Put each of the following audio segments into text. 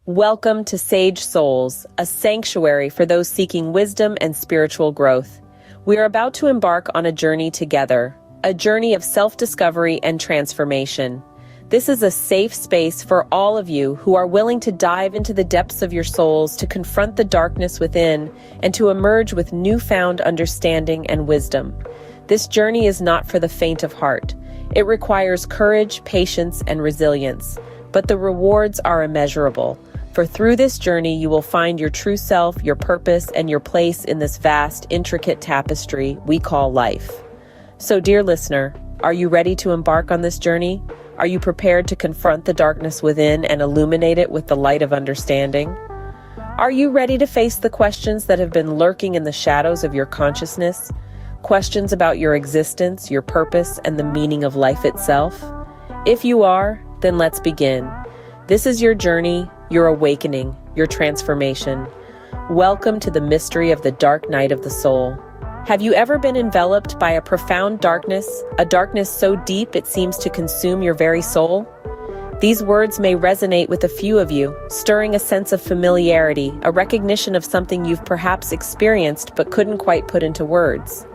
Welcome to Sage Souls, a sanctuary for those seeking wisdom and spiritual growth. We are about to embark on a journey together, a journey of self-discovery and transformation. This is a safe space for all of you who are willing to dive into the depths of your souls, to confront the darkness within, and to emerge with newfound understanding and wisdom. This journey is not for the faint of heart. It requires courage, patience, and resilience, but the rewards are immeasurable. For through this journey, you will find your true self, your purpose, and your place in this vast, intricate tapestry we call life. So, dear listener, are you ready to embark on this journey? Are you prepared to confront the darkness within and illuminate it with the light of understanding? Are you ready to face the questions that have been lurking in the shadows of your consciousness? Questions about your existence, your purpose, and the meaning of life itself? If you are, then let's begin. This is your journey, your awakening, your transformation. Welcome to the mystery of the dark night of the soul. Have you ever been enveloped by a profound darkness, a darkness so deep it seems to consume your very soul? These words may resonate with a few of you, stirring a sense of familiarity, a recognition of something you've perhaps experienced but couldn't quite put into words.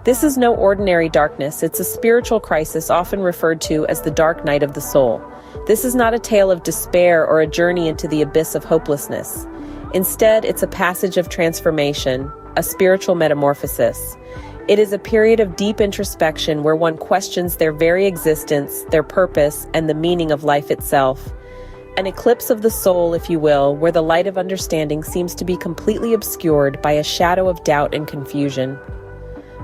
This is no ordinary darkness, it's a spiritual crisis often referred to as the dark night of the soul. This is not a tale of despair or a journey into the abyss of hopelessness. Instead, it's a passage of transformation, a spiritual metamorphosis. It is a period of deep introspection where one questions their very existence, their purpose, and the meaning of life itself. An eclipse of the soul, if you will, where the light of understanding seems to be completely obscured by a shadow of doubt and confusion.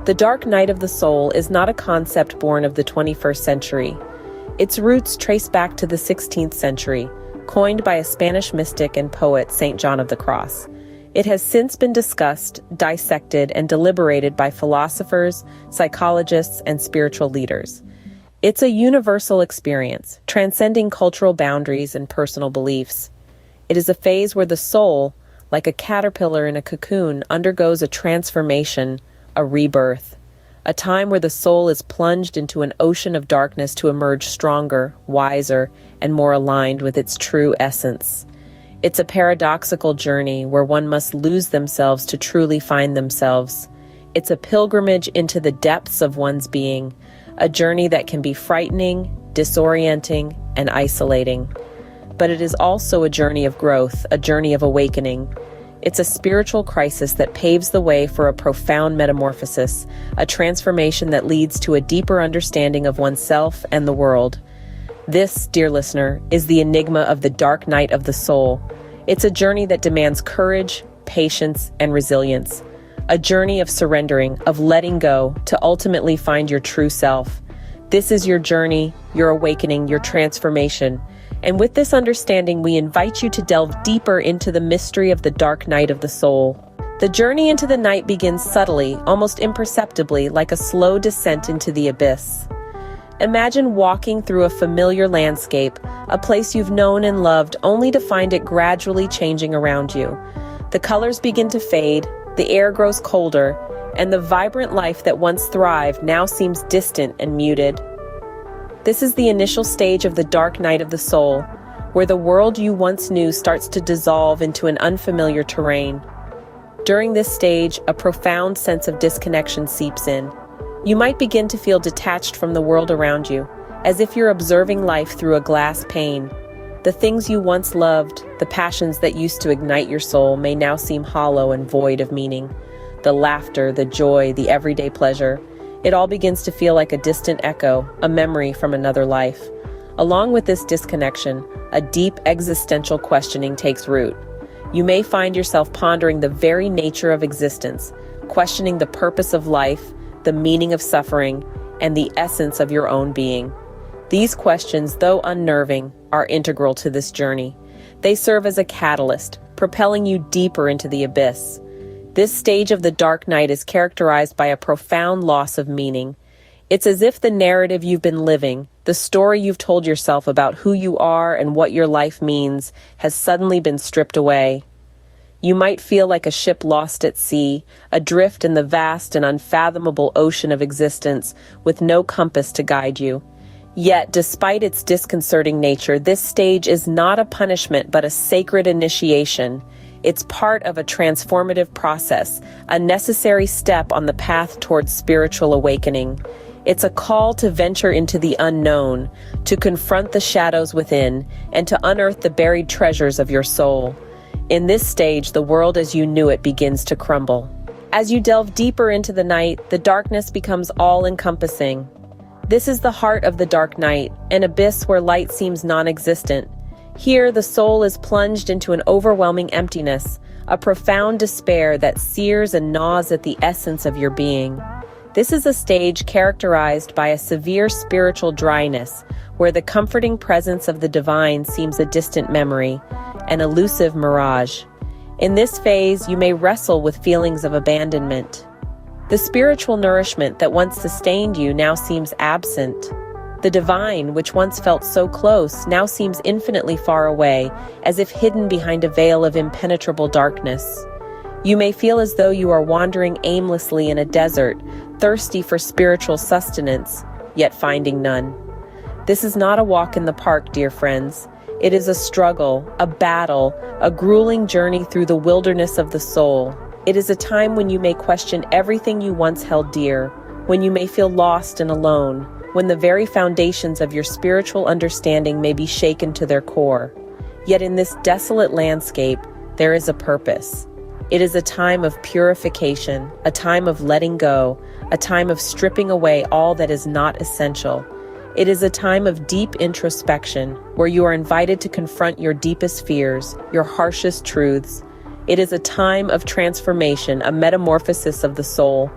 The dark night of the soul is not a concept born of the 21st century. Its roots trace back to the 16th century, coined by a Spanish mystic and poet, Saint John of the Cross. It has since been discussed, dissected, and deliberated by philosophers, psychologists, and spiritual leaders. It's a universal experience, transcending cultural boundaries and personal beliefs. It is a phase where the soul, like a caterpillar in a cocoon, undergoes a transformation, a rebirth. A time where the soul is plunged into an ocean of darkness to emerge stronger, wiser, and more aligned with its true essence. It's a paradoxical journey where one must lose themselves to truly find themselves. It's a pilgrimage into the depths of one's being, a journey that can be frightening, disorienting, and isolating. But it is also a journey of growth, a journey of awakening. It's a spiritual crisis that paves the way for a profound metamorphosis, a transformation that leads to a deeper understanding of oneself and the world. This, dear listener, is the enigma of the dark night of the soul. It's a journey that demands courage, patience, and resilience. A journey of surrendering, of letting go, to ultimately find your true self. This is your journey, your awakening, your transformation. And with this understanding, we invite you to delve deeper into the mystery of the dark night of the soul. The journey into the night begins subtly, almost imperceptibly, like a slow descent into the abyss. Imagine walking through a familiar landscape, a place you've known and loved, only to find it gradually changing around you. The colors begin to fade, the air grows colder, and the vibrant life that once thrived now seems distant and muted. This is the initial stage of the dark night of the soul, where the world you once knew starts to dissolve into an unfamiliar terrain. During this stage, a profound sense of disconnection seeps in. You might begin to feel detached from the world around you, as if you're observing life through a glass pane. The things you once loved, the passions that used to ignite your soul, may now seem hollow and void of meaning. The laughter, the joy, the everyday pleasure, it all begins to feel like a distant echo, a memory from another life. Along with this disconnection, a deep existential questioning takes root. You may find yourself pondering the very nature of existence, questioning the purpose of life, the meaning of suffering, and the essence of your own being. These questions, though unnerving, are integral to this journey. They serve as a catalyst, propelling you deeper into the abyss. This stage of the dark night is characterized by a profound loss of meaning. It's as if the narrative you've been living, the story you've told yourself about who you are and what your life means, has suddenly been stripped away. You might feel like a ship lost at sea, adrift in the vast and unfathomable ocean of existence, with no compass to guide you. Yet, despite its disconcerting nature, this stage is not a punishment but a sacred initiation. It's part of a transformative process, a necessary step on the path towards spiritual awakening. It's a call to venture into the unknown, to confront the shadows within, and to unearth the buried treasures of your soul. In this stage, the world as you knew it begins to crumble. As you delve deeper into the night, the darkness becomes all-encompassing. This is the heart of the dark night, an abyss where light seems non-existent. Here, the soul is plunged into an overwhelming emptiness, a profound despair that sears and gnaws at the essence of your being. This is a stage characterized by a severe spiritual dryness, where the comforting presence of the divine seems a distant memory, an elusive mirage. In this phase, you may wrestle with feelings of abandonment. The spiritual nourishment that once sustained you now seems absent. The divine, which once felt so close, now seems infinitely far away, as if hidden behind a veil of impenetrable darkness. You may feel as though you are wandering aimlessly in a desert, thirsty for spiritual sustenance, yet finding none. This is not a walk in the park, dear friends. It is a struggle, a battle, a grueling journey through the wilderness of the soul. It is a time when you may question everything you once held dear, when you may feel lost and alone, when the very foundations of your spiritual understanding may be shaken to their core. Yet in this desolate landscape, there is a purpose. It is a time of purification, a time of letting go, a time of stripping away all that is not essential. It is a time of deep introspection, where you are invited to confront your deepest fears, your harshest truths. It is a time of transformation, a metamorphosis of the soul.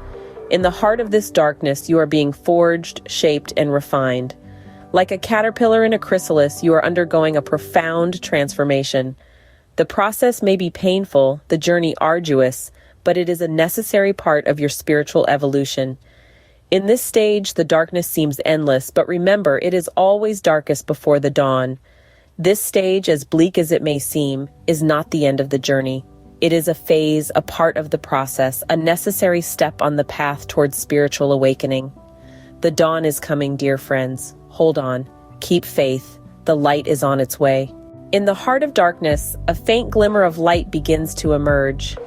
In the heart of this darkness, you are being forged, shaped, and refined. Like a caterpillar in a chrysalis, you are undergoing a profound transformation. The process may be painful, the journey arduous, but it is a necessary part of your spiritual evolution. In this stage, the darkness seems endless, but remember, it is always darkest before the dawn. This stage, as bleak as it may seem, is not the end of the journey. It is a phase, a part of the process, a necessary step on the path towards spiritual awakening. The dawn is coming, dear friends. Hold on. Keep faith. The light is on its way. In the heart of darkness, a faint glimmer of light begins to emerge.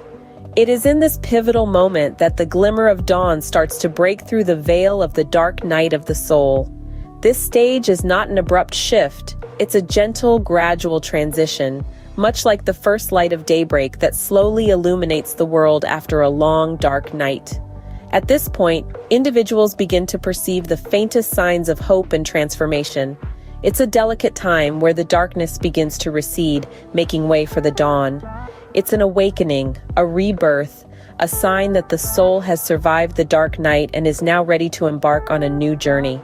It is in this pivotal moment that the glimmer of dawn starts to break through the veil of the dark night of the soul. This stage is not an abrupt shift. It's a gentle, gradual transition, much like the first light of daybreak that slowly illuminates the world after a long, dark night. At this point, individuals begin to perceive the faintest signs of hope and transformation. It's a delicate time where the darkness begins to recede, making way for the dawn. It's an awakening, a rebirth, a sign that the soul has survived the dark night and is now ready to embark on a new journey.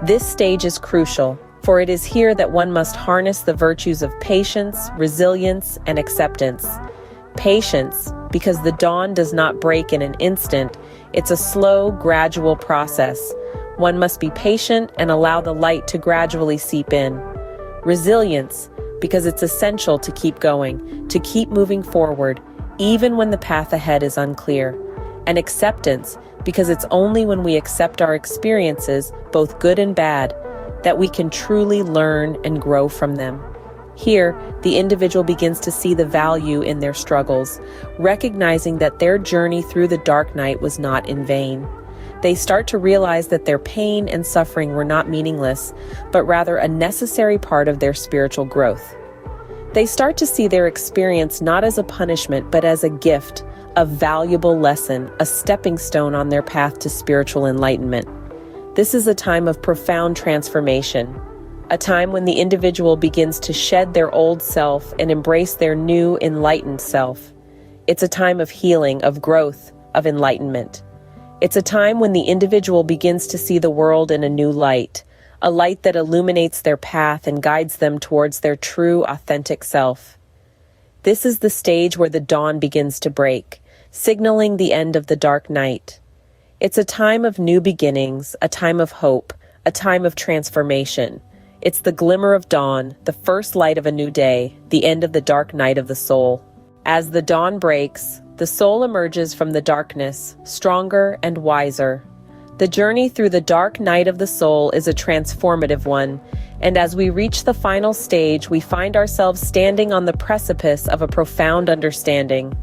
This stage is crucial, for it is here that one must harness the virtues of patience, resilience, and acceptance. Patience, because the dawn does not break in an instant. It's a slow, gradual process. One must be patient and allow the light to gradually seep in. Resilience, because it's essential to keep going, to keep moving forward, even when the path ahead is unclear. And acceptance, because it's only when we accept our experiences, both good and bad, that we can truly learn and grow from them. Here, the individual begins to see the value in their struggles, recognizing that their journey through the dark night was not in vain. They start to realize that their pain and suffering were not meaningless, but rather a necessary part of their spiritual growth. They start to see their experience not as a punishment, but as a gift, a valuable lesson, a stepping stone on their path to spiritual enlightenment. This is a time of profound transformation, a time when the individual begins to shed their old self and embrace their new enlightened self. It's a time of healing, of growth, of enlightenment. It's a time when the individual begins to see the world in a new light, a light that illuminates their path and guides them towards their true, authentic self. This is the stage where the dawn begins to break, signaling the end of the dark night. It's a time of new beginnings, a time of hope, a time of transformation. It's the glimmer of dawn, the first light of a new day, the end of the dark night of the soul. As the dawn breaks, the soul emerges from the darkness, stronger and wiser. The journey through the dark night of the soul is a transformative one, and as we reach the final stage, we find ourselves standing on the precipice of a profound understanding.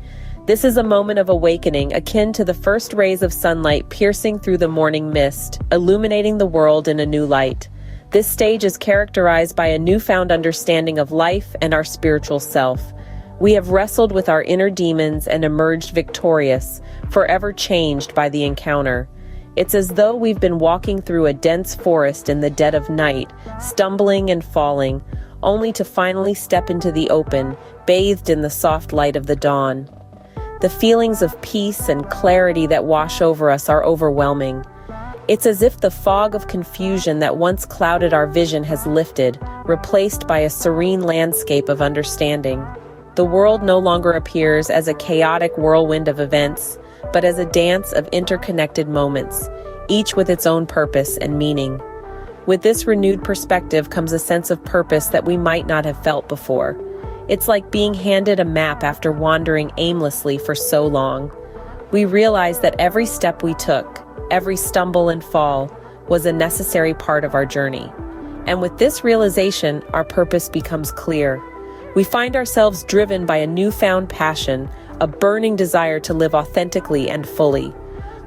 This is a moment of awakening akin to the first rays of sunlight piercing through the morning mist, illuminating the world in a new light. This stage is characterized by a newfound understanding of life and our spiritual self. We have wrestled with our inner demons and emerged victorious, forever changed by the encounter. It's as though we've been walking through a dense forest in the dead of night, stumbling and falling, only to finally step into the open, bathed in the soft light of the dawn. The feelings of peace and clarity that wash over us are overwhelming. It's as if the fog of confusion that once clouded our vision has lifted, replaced by a serene landscape of understanding. The world no longer appears as a chaotic whirlwind of events, but as a dance of interconnected moments, each with its own purpose and meaning. With this renewed perspective comes a sense of purpose that we might not have felt before. It's like being handed a map after wandering aimlessly for so long. We realize that every step we took, every stumble and fall, was a necessary part of our journey. And with this realization, our purpose becomes clear. We find ourselves driven by a newfound passion, a burning desire to live authentically and fully.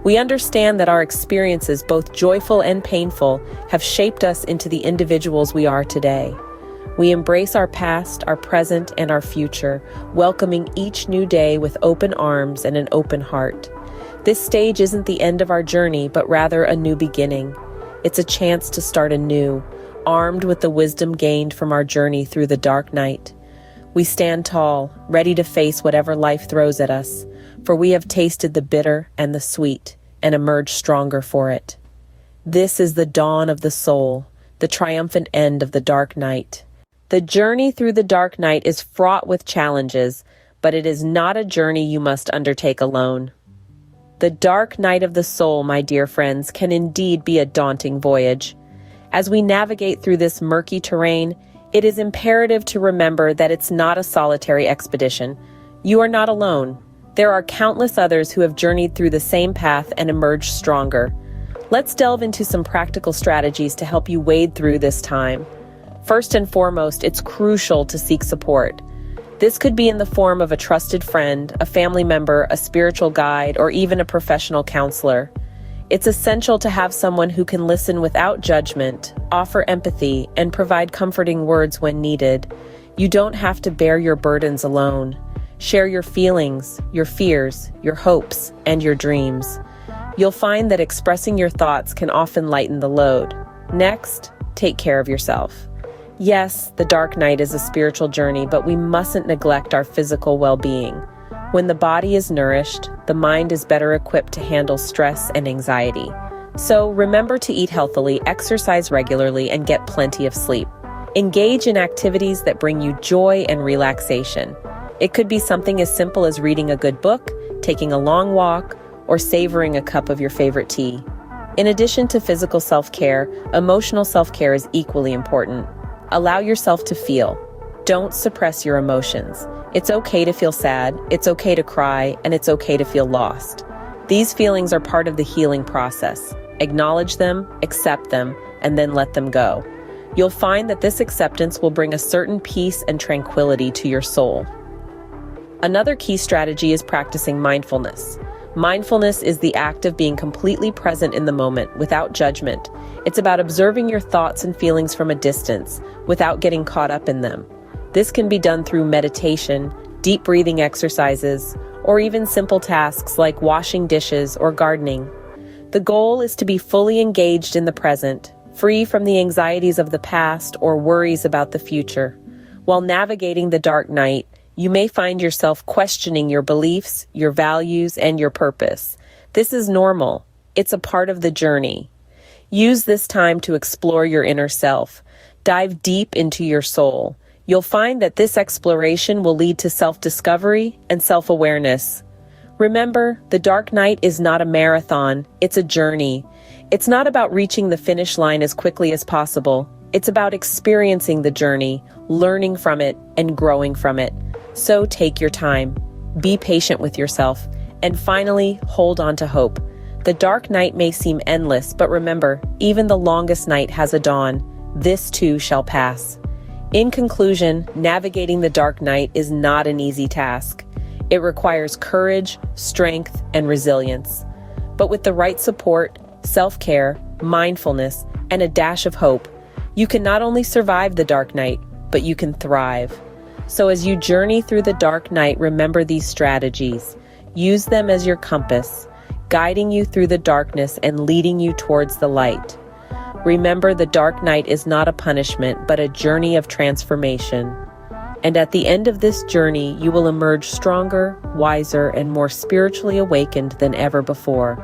We understand that our experiences, both joyful and painful, have shaped us into the individuals we are today. We embrace our past, our present, and our future, welcoming each new day with open arms and an open heart. This stage isn't the end of our journey, but rather a new beginning. It's a chance to start anew, armed with the wisdom gained from our journey through the dark night. We stand tall, ready to face whatever life throws at us, for we have tasted the bitter and the sweet and emerged stronger for it. This is the dawn of the soul, the triumphant end of the dark night. The journey through the dark night is fraught with challenges, but it is not a journey you must undertake alone. The dark night of the soul, my dear friends, can indeed be a daunting voyage. As we navigate through this murky terrain, it is imperative to remember that it's not a solitary expedition. You are not alone. There are countless others who have journeyed through the same path and emerged stronger. Let's delve into some practical strategies to help you wade through this time. First and foremost, it's crucial to seek support. This could be in the form of a trusted friend, a family member, a spiritual guide, or even a professional counselor. It's essential to have someone who can listen without judgment, offer empathy, and provide comforting words when needed. You don't have to bear your burdens alone. Share your feelings, your fears, your hopes, and your dreams. You'll find that expressing your thoughts can often lighten the load. Next, take care of yourself. Yes, the dark night is a spiritual journey, but we mustn't neglect our physical well-being. When the body is nourished, the mind is better equipped to handle stress and anxiety. So remember to eat healthily, exercise regularly, and get plenty of sleep. Engage in activities that bring you joy and relaxation. It could be something as simple as reading a good book, taking a long walk, or savoring a cup of your favorite tea. In addition to physical self-care, emotional self-care is equally important. Allow yourself to feel. Don't suppress your emotions. It's okay to feel sad, it's okay to cry, and it's okay to feel lost. These feelings are part of the healing process. Acknowledge them, accept them, and then let them go. You'll find that this acceptance will bring a certain peace and tranquility to your soul. Another key strategy is practicing mindfulness. Mindfulness is the act of being completely present in the moment, without judgment. It's about observing your thoughts and feelings from a distance, without getting caught up in them. This can be done through meditation, deep breathing exercises, or even simple tasks like washing dishes or gardening. The goal is to be fully engaged in the present, free from the anxieties of the past or worries about the future. While navigating the dark night, you may find yourself questioning your beliefs, your values, and your purpose. This is normal. It's a part of the journey. Use this time to explore your inner self. Dive deep into your soul. You'll find that this exploration will lead to self-discovery and self-awareness. Remember, the dark night is not a marathon, it's a journey. It's not about reaching the finish line as quickly as possible. It's about experiencing the journey, learning from it, and growing from it. So take your time, be patient with yourself, and finally, hold on to hope. The dark night may seem endless, but remember, even the longest night has a dawn. This too shall pass. In conclusion, navigating the dark night is not an easy task. It requires courage, strength, and resilience. But with the right support, self-care, mindfulness, and a dash of hope, you can not only survive the dark night, but you can thrive. So as you journey through the dark night, remember these strategies. Use them as your compass, guiding you through the darkness and leading you towards the light. Remember, the dark night is not a punishment, but a journey of transformation. And at the end of this journey, you will emerge stronger, wiser, and more spiritually awakened than ever before.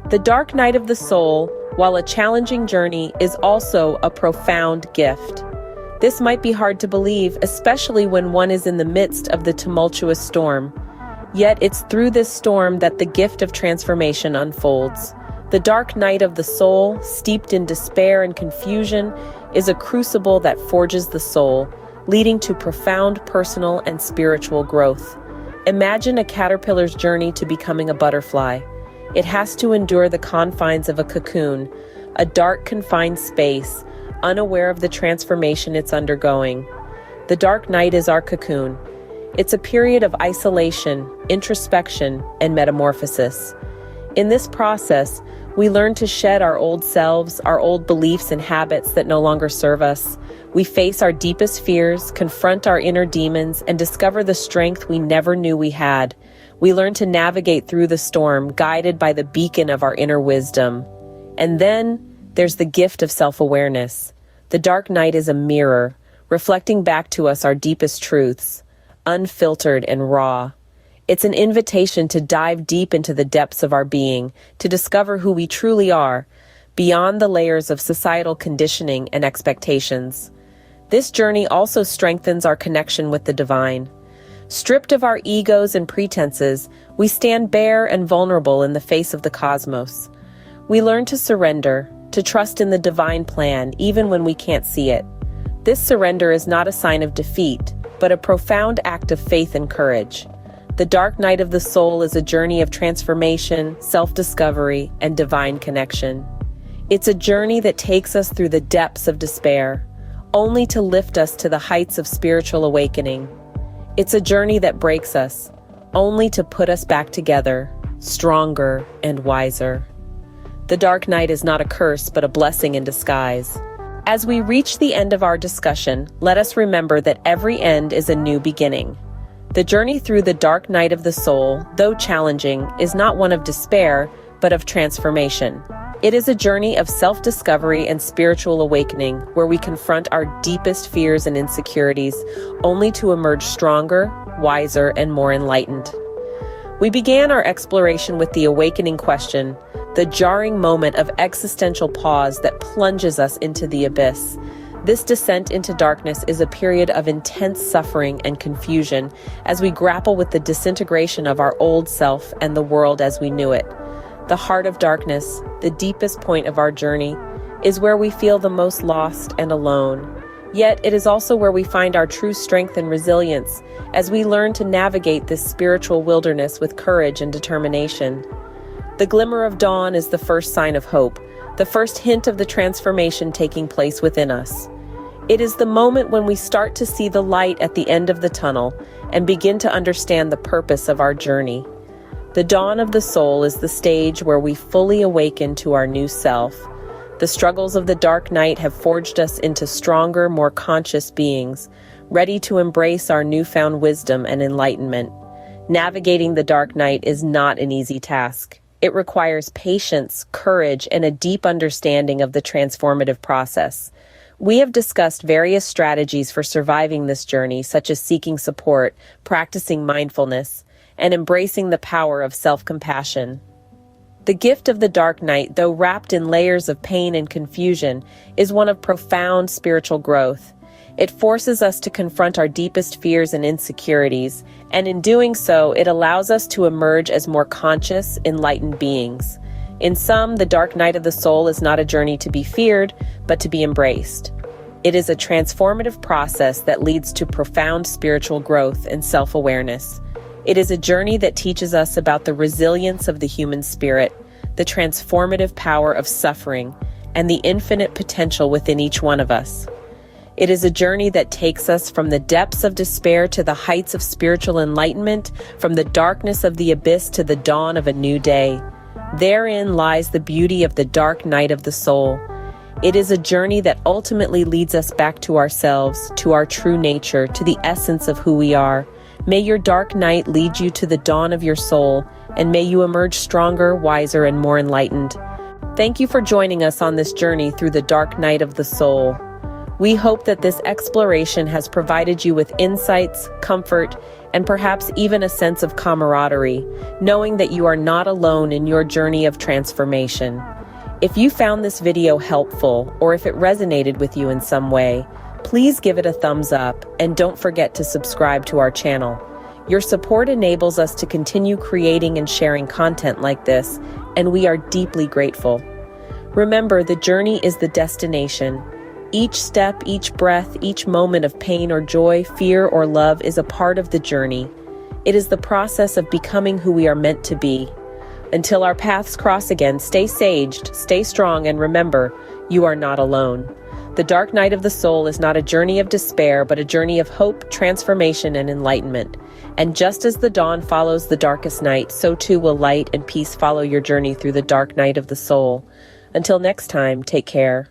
The dark night of the soul, while a challenging journey, is also a profound gift. This might be hard to believe, especially when one is in the midst of the tumultuous storm. Yet it's through this storm that the gift of transformation unfolds. The dark night of the soul, steeped in despair and confusion, is a crucible that forges the soul, leading to profound personal and spiritual growth. Imagine a caterpillar's journey to becoming a butterfly. It has to endure the confines of a cocoon, a dark, confined space, unaware of the transformation it's undergoing. The dark night is our cocoon. It's a period of isolation, introspection, and metamorphosis. In this process, we learn to shed our old selves, our old beliefs and habits that no longer serve us. We face our deepest fears, confront our inner demons, and discover the strength we never knew we had. We learn to navigate through the storm, guided by the beacon of our inner wisdom. And then there's the gift of self-awareness. The dark night is a mirror, reflecting back to us our deepest truths, unfiltered and raw. It's an invitation to dive deep into the depths of our being, to discover who we truly are, beyond the layers of societal conditioning and expectations. This journey also strengthens our connection with the divine. Stripped of our egos and pretenses, we stand bare and vulnerable in the face of the cosmos. We learn to surrender, to trust in the divine plan, even when we can't see it. This surrender is not a sign of defeat, but a profound act of faith and courage. The dark night of the soul is a journey of transformation, self-discovery, and divine connection. It's a journey that takes us through the depths of despair, only to lift us to the heights of spiritual awakening. It's a journey that breaks us, only to put us back together, stronger and wiser. The dark night is not a curse, but a blessing in disguise. As we reach the end of our discussion, let us remember that every end is a new beginning. The journey through the dark night of the soul, though challenging, is not one of despair, but of transformation. It is a journey of self-discovery and spiritual awakening, where we confront our deepest fears and insecurities, only to emerge stronger, wiser, and more enlightened. We began our exploration with the awakening question, the jarring moment of existential pause that plunges us into the abyss. This descent into darkness is a period of intense suffering and confusion as we grapple with the disintegration of our old self and the world as we knew it. The heart of darkness, the deepest point of our journey, is where we feel the most lost and alone. Yet it is also where we find our true strength and resilience as we learn to navigate this spiritual wilderness with courage and determination. The glimmer of dawn is the first sign of hope, the first hint of the transformation taking place within us. It is the moment when we start to see the light at the end of the tunnel and begin to understand the purpose of our journey. The dawn of the soul is the stage where we fully awaken to our new self. The struggles of the dark night have forged us into stronger, more conscious beings, ready to embrace our newfound wisdom and enlightenment. Navigating the dark night is not an easy task. It requires patience, courage, and a deep understanding of the transformative process. We have discussed various strategies for surviving this journey, such as seeking support, practicing mindfulness, and embracing the power of self-compassion. The gift of the dark night, though wrapped in layers of pain and confusion, is one of profound spiritual growth. It forces us to confront our deepest fears and insecurities, and in doing so, it allows us to emerge as more conscious, enlightened beings. In sum, the dark night of the soul is not a journey to be feared, but to be embraced. It is a transformative process that leads to profound spiritual growth and self-awareness. It is a journey that teaches us about the resilience of the human spirit, the transformative power of suffering, and the infinite potential within each one of us. It is a journey that takes us from the depths of despair to the heights of spiritual enlightenment, from the darkness of the abyss to the dawn of a new day. Therein lies the beauty of the dark night of the soul. It is a journey that ultimately leads us back to ourselves, to our true nature, to the essence of who we are. May your dark night lead you to the dawn of your soul, and may you emerge stronger, wiser, and more enlightened. Thank you for joining us on this journey through the dark night of the soul. We hope that this exploration has provided you with insights, comfort, and perhaps even a sense of camaraderie, knowing that you are not alone in your journey of transformation. If you found this video helpful, or if it resonated with you in some way, please give it a thumbs up and don't forget to subscribe to our channel. Your support enables us to continue creating and sharing content like this, and we are deeply grateful. Remember, the journey is the destination. Each step, each breath, each moment of pain or joy, fear or love is a part of the journey. It is the process of becoming who we are meant to be. Until our paths cross again, stay saged, stay strong, and remember, you are not alone. The dark night of the soul is not a journey of despair, but a journey of hope, transformation, and enlightenment. And just as the dawn follows the darkest night, so too will light and peace follow your journey through the dark night of the soul. Until next time, take care.